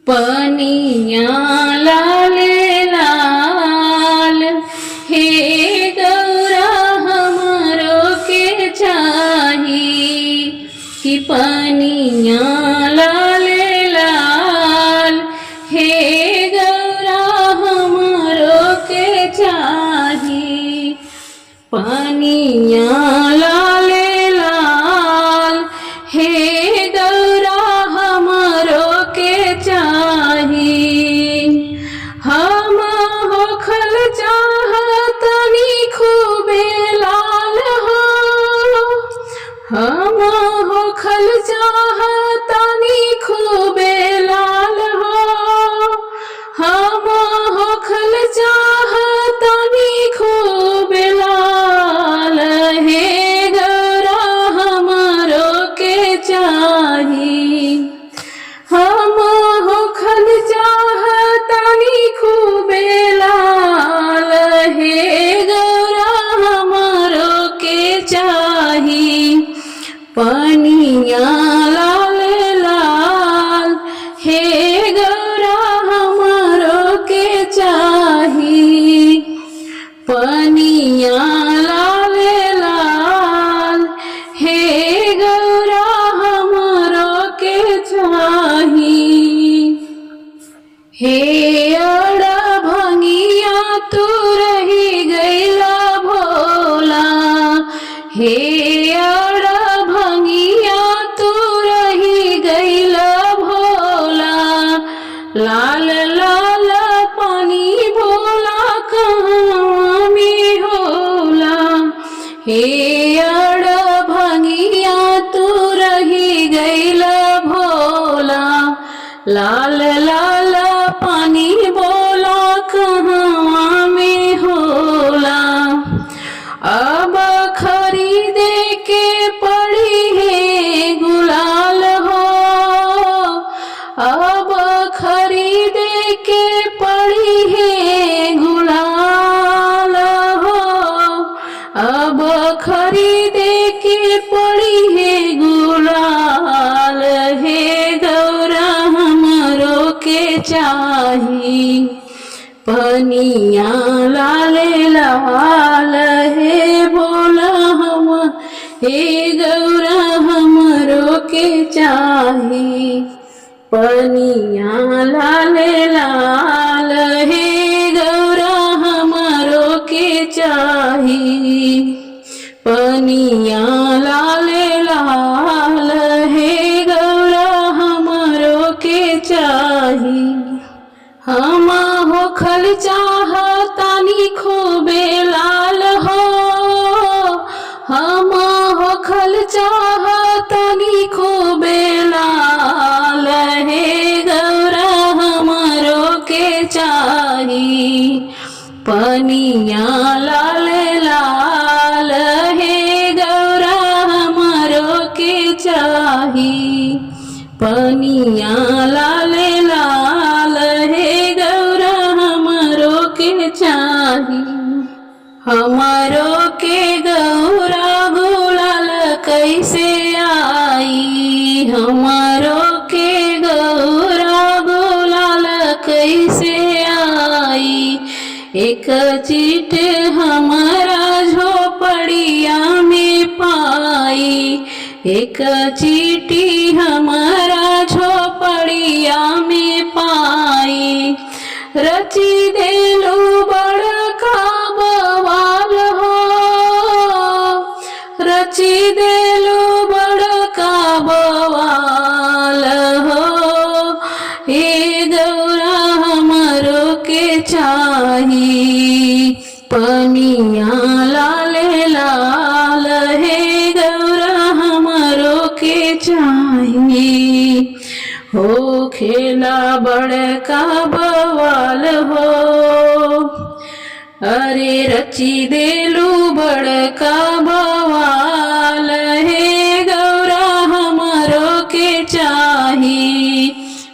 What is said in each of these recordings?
पनिया लाले लाल हे गौरा हमरो के चाही कि पनिया लाले लाल हे गौरा हमरो के चाही पनिया लाले लाल हे गौरा हमरो के चाही हम होखल चाहतनी खूबे लाल हो हम होखल चाहतनी खूबे लाल हो हम होखल चाहतनी खूबे लाल हे गौरा हमरो के चाही हम होखल चाहतनी खूबे लाल हे गौरा हमरो के चाही पनिया लाल लाल हे गौरा हमरो के चाही पनिया लाल लाल हे गौरा हमरो के चाही हे अड़ा भंगिया तू रही गईला भोला हे अड़ा भंगिया तू रही गईला भोला लाल लाल पानी भोला कहाँ में होला हे अड़ा भंगिया तू रही गईला भोला लाल लाल पानी बोला कहाँ में होला अब खरीदे के पड़ी है गुलाल हो अब खरीदे के पड़ी है गुलाल हो अब खरीदे के पड़ी है गुलाल हे गौरा हमरो के चाही पनिया लाल लाल हे बोला हम हे गौरा हमरो के चाही पनिया लाल लाल हे गौरा हमरो के चाही पनिया लाल लाल हे गौरा हमरो के चाही हम होखल चाहतानी खूबे लाल हो हम होखल चाहतानी खूबे लाल हे गौरा हमरो के चाही पनिया लाल लाल हे गौरा हमरो के चाही पनिया लाल लाल हे गौरा हमरो के चाही हमरो के गौरा गुलाल कैसे आई हमरो के गौरा गुलाल कैसे आई एक चीट हमारा झोपड़िया में पाई एक चीटी हमारा झोपड़िया में पाई रची देलू बड़का बवाल हो रची देलू बड़का बवाल हो हे गौरा हमरो के चाही पनिया लाल लाल हे गौरा हमरो के चाही हो खेला बड़का बवाल हो अरे रची देलू बड़का बवाल हे गौरा हमरो के चाही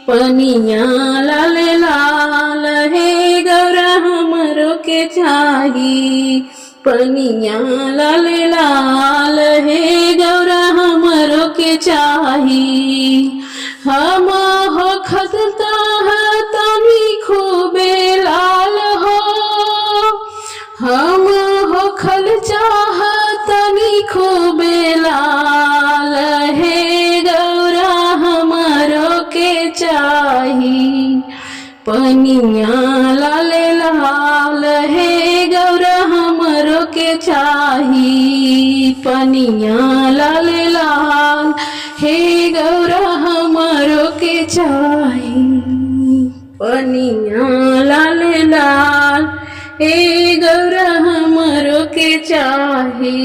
पनिया लाल लाल हे गौरा हमरो के चाही पनिया लाल लाल हे गौरा हमरो के चाही हम हो खसता पनिया लाल लाल हे गौरा हमरो के चाही पनिया लाल लाल हे गौरा हमरो के चाही पनिया लाल लाल हे गौरा हमरो के चाही।